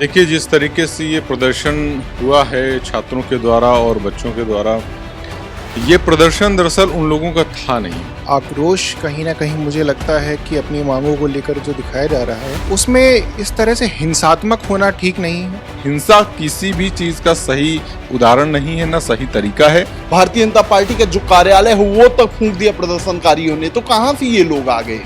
देखिए, जिस तरीके से ये प्रदर्शन हुआ है छात्रों के द्वारा और बच्चों के द्वारा, ये प्रदर्शन दरअसल उन लोगों का था नहीं। आक्रोश कहीं न कहीं मुझे लगता है कि अपनी मांगों को लेकर जो दिखाया जा रहा है, उसमें इस तरह से हिंसात्मक होना ठीक नहीं है। हिंसा किसी भी चीज़ का सही उदाहरण नहीं है, ना सही तरीका है। भारतीय जनता पार्टी का जो कार्यालय है वो तक फूंक दिया प्रदर्शनकारियों ने, तो कहां से ये लोग आ गए?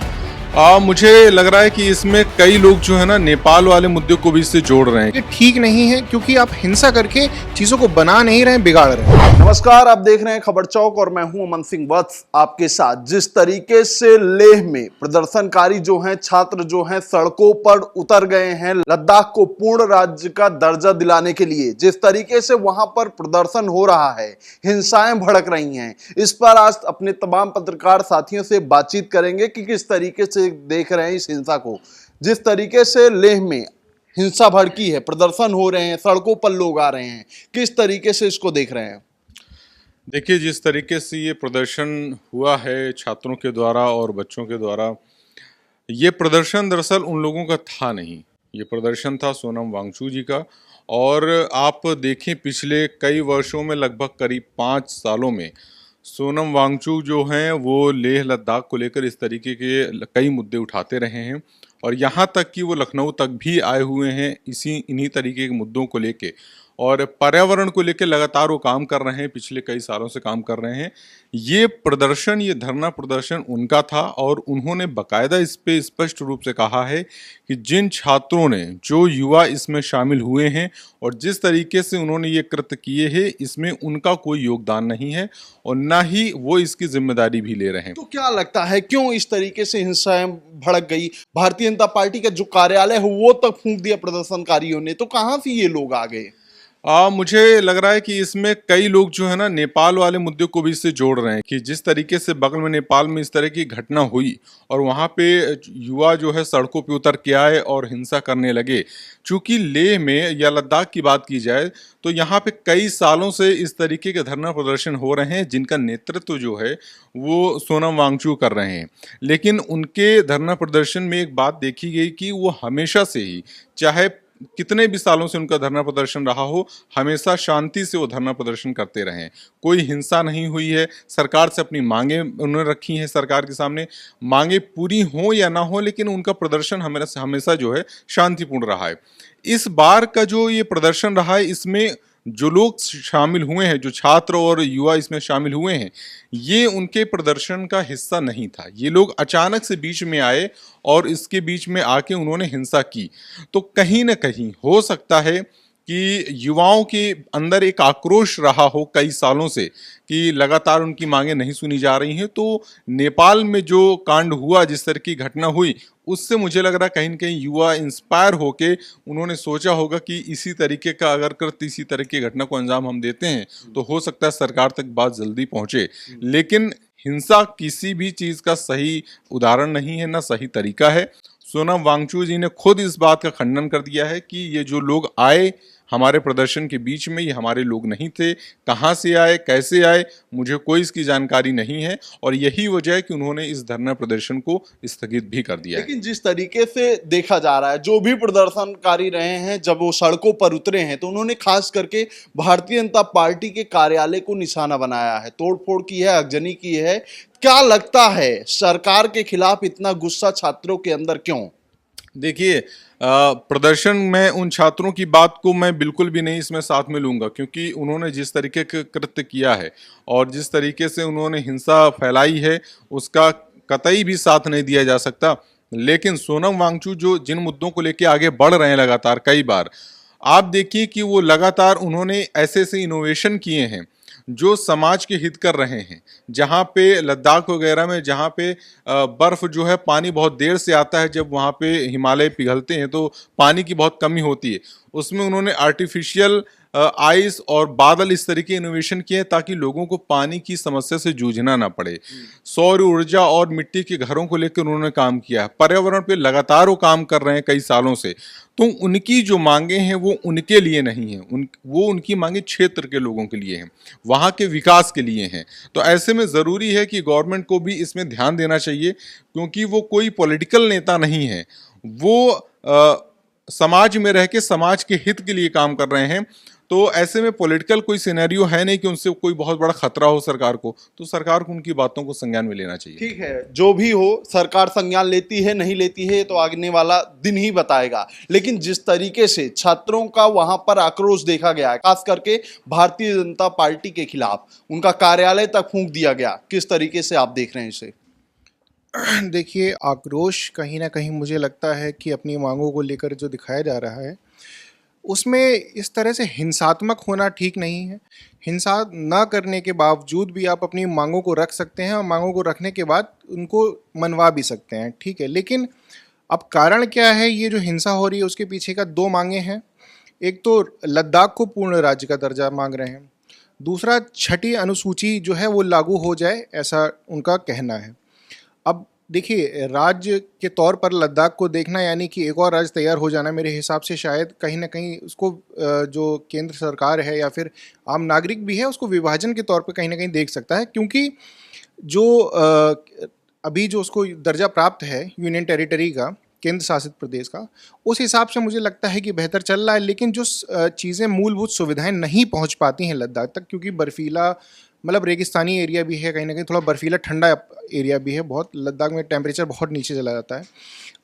मुझे लग रहा है कि इसमें कई लोग जो है ना नेपाल वाले मुद्दे को भी इससे जोड़ रहे हैं। ये ठीक नहीं है क्योंकि आप हिंसा करके चीज़ों को बना नहीं रहे हैं, बिगाड़ रहे हैं। नमस्कार, आप देख रहे हैं खबर चौक और मैं हूं अमन सिंह वत्स आपके साथ। जिस तरीके से लेह में प्रदर्शनकारी जो हैं, छात्र जो हैं, सड़कों पर उतर गए हैं लद्दाख को पूर्ण राज्य का दर्जा दिलाने के लिए, जिस तरीके से वहां पर प्रदर्शन हो रहा है, हिंसाएं भड़क रही हैं, इस पर आज अपने तमाम पत्रकार साथियों से बातचीत करेंगे कि किस तरीके से देख रहे हैं इस हिंसा को। जिस तरीके से लेह में हिंसा भड़की है, प्रदर्शन हो रहे हैं, सड़कों पर लोग आ रहे हैं, किस तरीके से इसको देख रहे हैं? देखिए, जिस तरीके से ये प्रदर्शन हुआ है छात्रों के द्वारा और बच्चों के द्वारा, ये प्रदर्शन दरअसल उन लोगों का था नहीं। ये प्रदर्शन था सोनम वांगचुक जी का। और आप देखें, पिछले कई वर्षों में, लगभग करीब 5 सालों में, सोनम वांगचुक जो हैं वो लेह लद्दाख को लेकर इस तरीके के कई मुद्दे उठाते रहे हैं। और यहाँ तक कि वो लखनऊ तक भी आए हुए हैं इन्हीं तरीके के मुद्दों को लेके। और पर्यावरण को लेकर लगातार वो काम कर रहे हैं, पिछले कई सालों से काम कर रहे हैं। ये प्रदर्शन, ये धरना प्रदर्शन उनका था और उन्होंने बाकायदा इस पे स्पष्ट रूप से कहा है कि जिन छात्रों ने, जो युवा इसमें शामिल हुए हैं और जिस तरीके से उन्होंने ये कृत्य किए हैं, इसमें उनका कोई योगदान नहीं है और ना ही वो इसकी जिम्मेदारी भी ले रहे हैं। तो क्या लगता है क्यों इस तरीके से हिंसाएं भड़क गई? भारतीय जनता पार्टी का जो कार्यालय है वो तक फूंक दिया प्रदर्शनकारियों ने, तो कहां से ये लोग आ गए? मुझे लग रहा है कि इसमें कई लोग जो है ना नेपाल वाले मुद्दे को भी इससे जोड़ रहे हैं कि जिस तरीके से बगल में नेपाल में इस तरह की घटना हुई और वहाँ पे युवा जो है सड़कों पे उतर के आए और हिंसा करने लगे। चूंकि लेह में या लद्दाख की बात की जाए तो यहाँ पे कई सालों से इस तरीके के धरना प्रदर्शन हो रहे हैं जिनका नेतृत्व जो है वो सोनम वांगचुक कर रहे हैं। लेकिन उनके धरना प्रदर्शन में एक बात देखी गई कि वो हमेशा से ही, चाहे कितने भी सालों से उनका धरना प्रदर्शन रहा हो, हमेशा शांति से वो धरना प्रदर्शन करते रहे हैं। कोई हिंसा नहीं हुई है। सरकार से अपनी मांगे उन्होंने रखी हैं, सरकार के सामने मांगे पूरी हो या ना हो, लेकिन उनका प्रदर्शन हमेशा जो है शांतिपूर्ण रहा है। इस बार का जो ये प्रदर्शन रहा है, इसमें जो लोग शामिल हुए हैं, जो छात्र और युवा इसमें शामिल हुए हैं, ये उनके प्रदर्शन का हिस्सा नहीं था। ये लोग अचानक से बीच में आए और इसके बीच में आके उन्होंने हिंसा की। तो कहीं ना कहीं हो सकता है कि युवाओं के अंदर एक आक्रोश रहा हो कई सालों से कि लगातार उनकी मांगें नहीं सुनी जा रही हैं। तो नेपाल में जो कांड हुआ, जिस तरह की घटना हुई, उससे मुझे लग रहा है कहीं न कहीं युवा इंस्पायर होके उन्होंने सोचा होगा कि इसी तरीके का अगर करते इसी तरह की घटना को अंजाम हम देते हैं तो हो सकता है सरकार तक बात जल्दी पहुंचे। लेकिन हिंसा किसी भी चीज़ का सही उदाहरण नहीं है, ना सही तरीका है। सोनम वांगचुक जी ने खुद इस बात का खंडन कर दिया है कि ये जो लोग आए हमारे प्रदर्शन के बीच में, ये हमारे लोग नहीं थे। कहाँ से आए, कैसे आए, मुझे कोई इसकी जानकारी नहीं है और यही वजह है कि उन्होंने इस धरना प्रदर्शन को स्थगित भी कर दिया है। लेकिन जिस तरीके से देखा जा रहा है, जो भी प्रदर्शनकारी रहे हैं, जब वो सड़कों पर उतरे हैं तो उन्होंने खास करके भारतीय जनता पार्टी के कार्यालय को निशाना बनाया है, तोड़फोड़ की है, आगजनी की है। क्या लगता है सरकार के खिलाफ इतना गुस्सा छात्रों के अंदर क्यों? देखिए, प्रदर्शन में उन छात्रों की बात को मैं बिल्कुल भी नहीं इसमें साथ में लूंगा, क्योंकि उन्होंने जिस तरीके का कृत्य किया है और जिस तरीके से उन्होंने हिंसा फैलाई है, उसका कतई भी साथ नहीं दिया जा सकता। लेकिन सोनम वांगचुक जो जिन मुद्दों को लेके आगे बढ़ रहे हैं लगातार, कई बार आप देखिए कि वो लगातार उन्होंने ऐसे ऐसे इनोवेशन किए हैं जो समाज के हित कर रहे हैं। जहाँ पे लद्दाख वगैरह में, जहाँ पे बर्फ़ जो है, पानी बहुत देर से आता है, जब वहाँ पे हिमालय पिघलते हैं तो पानी की बहुत कमी होती है, उसमें उन्होंने आर्टिफिशियल आइस और बादल इस तरीके इनोवेशन किए ताकि लोगों को पानी की समस्या से जूझना ना पड़े। सौर ऊर्जा और मिट्टी के घरों को लेकर उन्होंने काम किया है। पर्यावरण पे लगातार वो काम कर रहे हैं कई सालों से। तो उनकी जो मांगे हैं वो उनके लिए नहीं है, वो उनकी मांगे क्षेत्र के लोगों के लिए हैं, वहाँ के विकास के लिए हैं। तो ऐसे में ज़रूरी है कि गवर्नमेंट को भी इसमें ध्यान देना चाहिए, क्योंकि वो कोई पॉलिटिकल नेता नहीं है। वो समाज में रह के समाज के हित के लिए काम कर रहे हैं। तो ऐसे में पॉलिटिकल कोई सिनेरियो है नहीं कि उनसे कोई बहुत बड़ा खतरा हो सरकार को, तो सरकार को उनकी बातों को संज्ञान में लेना चाहिए। ठीक है, जो भी हो, सरकार संज्ञान लेती है नहीं लेती है तो आने वाला दिन ही बताएगा। लेकिन जिस तरीके से छात्रों का वहां पर आक्रोश देखा गया है, खास करके भारतीय जनता पार्टी के खिलाफ, उनका कार्यालय तक फूंक दिया गया, किस तरीके से आप देख रहे हैं इसे? देखिए, आक्रोश कहीं ना कहीं मुझे लगता है कि अपनी मांगों को लेकर जो दिखाया जा रहा है उसमें इस तरह से हिंसात्मक होना ठीक नहीं है। हिंसा ना करने के बावजूद भी आप अपनी मांगों को रख सकते हैं और मांगों को रखने के बाद उनको मनवा भी सकते हैं, ठीक है। लेकिन अब कारण क्या है, ये जो हिंसा हो रही है उसके पीछे का दो मांगे हैं। एक तो लद्दाख को पूर्ण राज्य का दर्जा मांग रहे हैं, दूसरा छठी अनुसूची जो है वो लागू हो जाए, ऐसा उनका कहना है। अब देखिए, राज्य के तौर पर लद्दाख को देखना यानी कि एक और राज्य तैयार हो जाना, मेरे हिसाब से शायद कहीं ना कहीं उसको जो केंद्र सरकार है या फिर आम नागरिक भी है उसको विभाजन के तौर पर कहीं ना कहीं देख सकता है। क्योंकि जो अभी जो उसको दर्जा प्राप्त है यूनियन टेरिटरी का, केंद्र शासित प्रदेश का, उस हिसाब से मुझे लगता है कि बेहतर चल रहा है। लेकिन जो चीज़ें मूलभूत सुविधाएं नहीं पहुंच पाती हैं लद्दाख तक, क्योंकि बर्फीला मतलब रेगिस्तानी एरिया भी है, कहीं ना कहीं थोड़ा बर्फीला ठंडा एरिया भी है बहुत, लद्दाख में टेम्परेचर बहुत नीचे चला जाता है।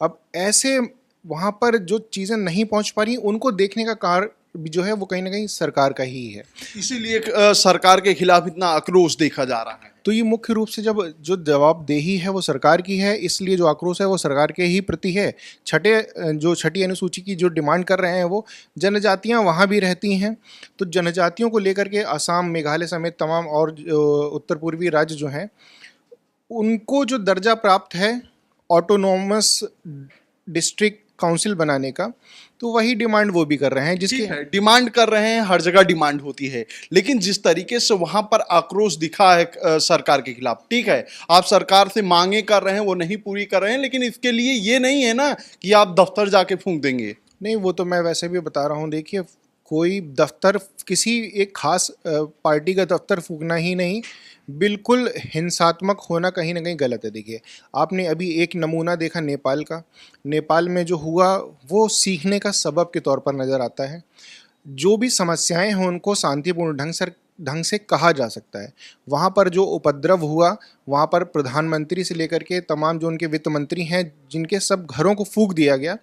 अब ऐसे वहाँ पर जो चीज़ें नहीं पहुँच पा रही उनको देखने का कार्य भी जो है वो कहीं ना कहीं सरकार का ही है। इसीलिए सरकार के खिलाफ इतना आक्रोश देखा जा रहा है। तो ये मुख्य रूप से जब जो जवाबदेही है वो सरकार की है, इसलिए जो आक्रोश है वो सरकार के ही प्रति है। छठी अनुसूची की जो डिमांड कर रहे हैं वो जनजातियां वहाँ भी रहती हैं, तो जनजातियों को लेकर के असम, मेघालय समेत तमाम और उत्तर पूर्वी राज्य जो हैं उनको जो दर्जा प्राप्त है ऑटोनोमस डिस्ट्रिक्ट काउंसिल बनाने का, तो वही डिमांड वो भी कर रहे हैं। जिसकी डिमांड कर रहे हैं, हर जगह डिमांड होती है, लेकिन जिस तरीके से वहां पर आक्रोश दिखा है सरकार के खिलाफ, ठीक है, आप सरकार से मांगे कर रहे हैं, वो नहीं पूरी कर रहे हैं, लेकिन इसके लिए ये नहीं है ना कि आप दफ्तर जाके फूंक देंगे। नहीं, वो तो मैं वैसे भी बता रहा हूँ। देखिए, कोई दफ्तर, किसी एक खास पार्टी का दफ्तर फूकना ही नहीं, बिल्कुल हिंसात्मक होना कहीं ना कहीं गलत है। देखिए, आपने अभी एक नमूना देखा नेपाल का, नेपाल में जो हुआ वो सीखने का सबब के तौर पर नज़र आता है। जो भी समस्याएं हैं उनको शांतिपूर्ण ढंग से कहा जा सकता है। वहाँ पर जो उपद्रव हुआ, वहाँ पर प्रधानमंत्री से लेकर के तमाम जो उनके वित्त मंत्री हैं जिनके सब घरों को फूंक दिया गया,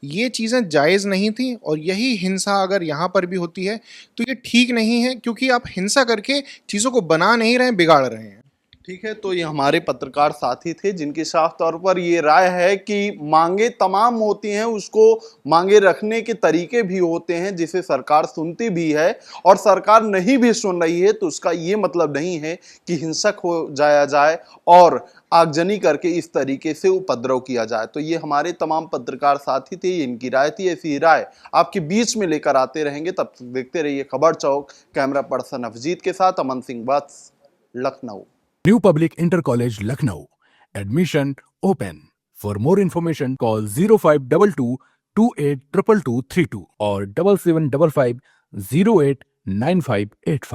ये चीज़ें जायज़ नहीं थी। और यही हिंसा अगर यहाँ पर भी होती है तो ये ठीक नहीं है, क्योंकि आप हिंसा करके चीज़ों को बना नहीं रहे हैं, बिगाड़ रहे हैं। ठीक है, तो ये हमारे पत्रकार साथी थे जिनकी साफ तौर पर ये राय है कि मांगे तमाम होती हैं, उसको मांगे रखने के तरीके भी होते हैं जिसे सरकार सुनती भी है, और सरकार नहीं भी सुन रही है तो उसका ये मतलब नहीं है कि हिंसक हो जाया जाए और आगजनी करके इस तरीके से उपद्रव किया जाए। तो ये हमारे तमाम पत्रकार साथी थे, इनकी राय थी। ऐसी राय आपके बीच में लेकर आते रहेंगे, तब तक देखते रहिए खबर चौक। कैमरा पर्सन अफजीत के साथ अमन सिंह वत्स, Lucknow. New Public Inter College Lucknow. Admission open. For more information call 0522 282232 or 7755 089585.